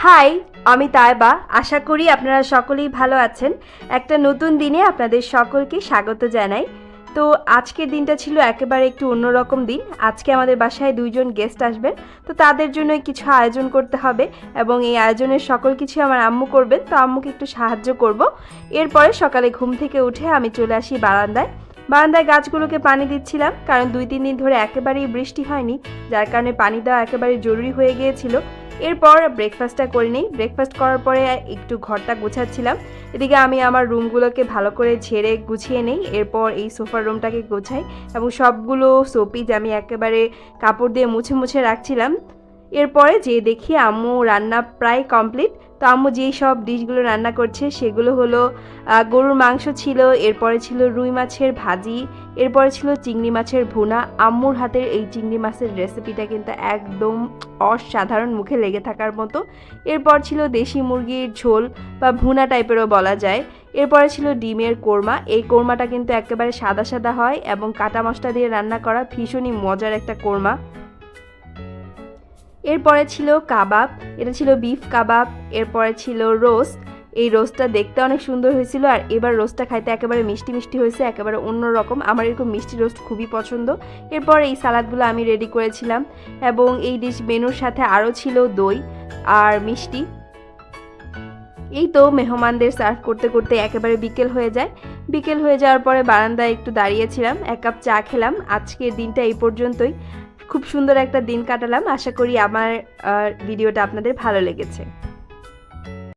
High, আমি তাইবা। আশা করি আপনারা সকলেই ভালো আছেন। একটা নতুন দিনে আপনাদের সকলকে স্বাগত জানাই। তো আজকের দিনটা ছিল একেবারে একটু অন্যরকম দিন। আজকে আমাদের বাসায় ২ জন গেস্ট আসবেন। তো তাদের জন্য কিছু আয়োজন করতে হবে এবং এই আয়োজনের সকল কিছু আমার আম্মু করবেন। তো আম্মুকে একটু সাহায্য করব। এরপরে সকালে ঘুম থেকে উঠে আমি চলে আসি বারান্দায়। বারান্দায় গাছগুলোকে পানি দিচ্ছিলাম, কারণ ২-৩ দিন ধরে একেবারেই বৃষ্টি হয়নি, যার কারণে পানি দেওয়া একেবারে জরুরি হয়ে গিয়েছিল। এরপর ব্রেকফাস্টটা করে নিই। ব্রেকফাস্ট করার পরে একটু ঘরটা গোছাচ্ছিলাম। এদিকে আমি আমার রুমগুলোকে ভালো করে ঝেড়ে গুছিয়ে নেই। এরপর এই সোফার রুমটাকে গোছাই এবং সবগুলো শোপিস আমি একেবারে কাপড় দিয়ে মুছে মুছে রাখছিলাম। এরপরে যেয়ে দেখি আম্মু রান্না প্রায় কমপ্লিট। তো আম্মু যেই সব ডিশগুলো রান্না করছে সেগুলো হলো গরুর মাংস ছিল, এরপরে ছিল রুই মাছের ভাজি, এরপরে ছিল চিংড়ি মাছের ভুনা। আম্মুর হাতের এই চিংড়ি মাছের রেসিপিটা কিন্তু একদম অসাধারণ, মুখে লেগে থাকার মতো। এরপর ছিল দেশি মুরগির ঝোল বা ভুনা টাইপেরও বলা যায়। এরপরে ছিল ডিমের কোরমা। এই কোরমাটা কিন্তু একেবারে সাদা সাদা হয় এবং কাটা মশলা দিয়ে রান্না করা, ভীষণই মজার একটা কোরমা। এরপরে ছিল কাবাব, এটা ছিল বিফ কাবাব। এরপরে ছিল রোস্ট। এই রোস্টটা দেখতে অনেক সুন্দর হয়েছিল, আর এবার রোস্টটা খাইতে একেবারে মিষ্টি মিষ্টি হয়েছে, একেবারে অন্যরকম। আমার এরকম মিষ্টি রোস্ট খুবই পছন্দ। এরপর এই সালাদগুলো আমি রেডি করেছিলাম এবং এই ডিশ মেনুর সাথে আরও ছিল দই আর মিষ্টি। এই তো মেহমানদের সার্ভ করতে করতে একেবারে বিকেল হয়ে যায়। বিকেল হয়ে যাওয়ার পরে বারান্দায় একটু দাঁড়িয়েছিলাম, ১ কাপ চা খেলাম। আজকের দিনটা এই পর্যন্তই। খুব সুন্দর একটা দিন কাটালাম। আশা করি আমার ভিডিওটা আপনাদের ভালো লেগেছে।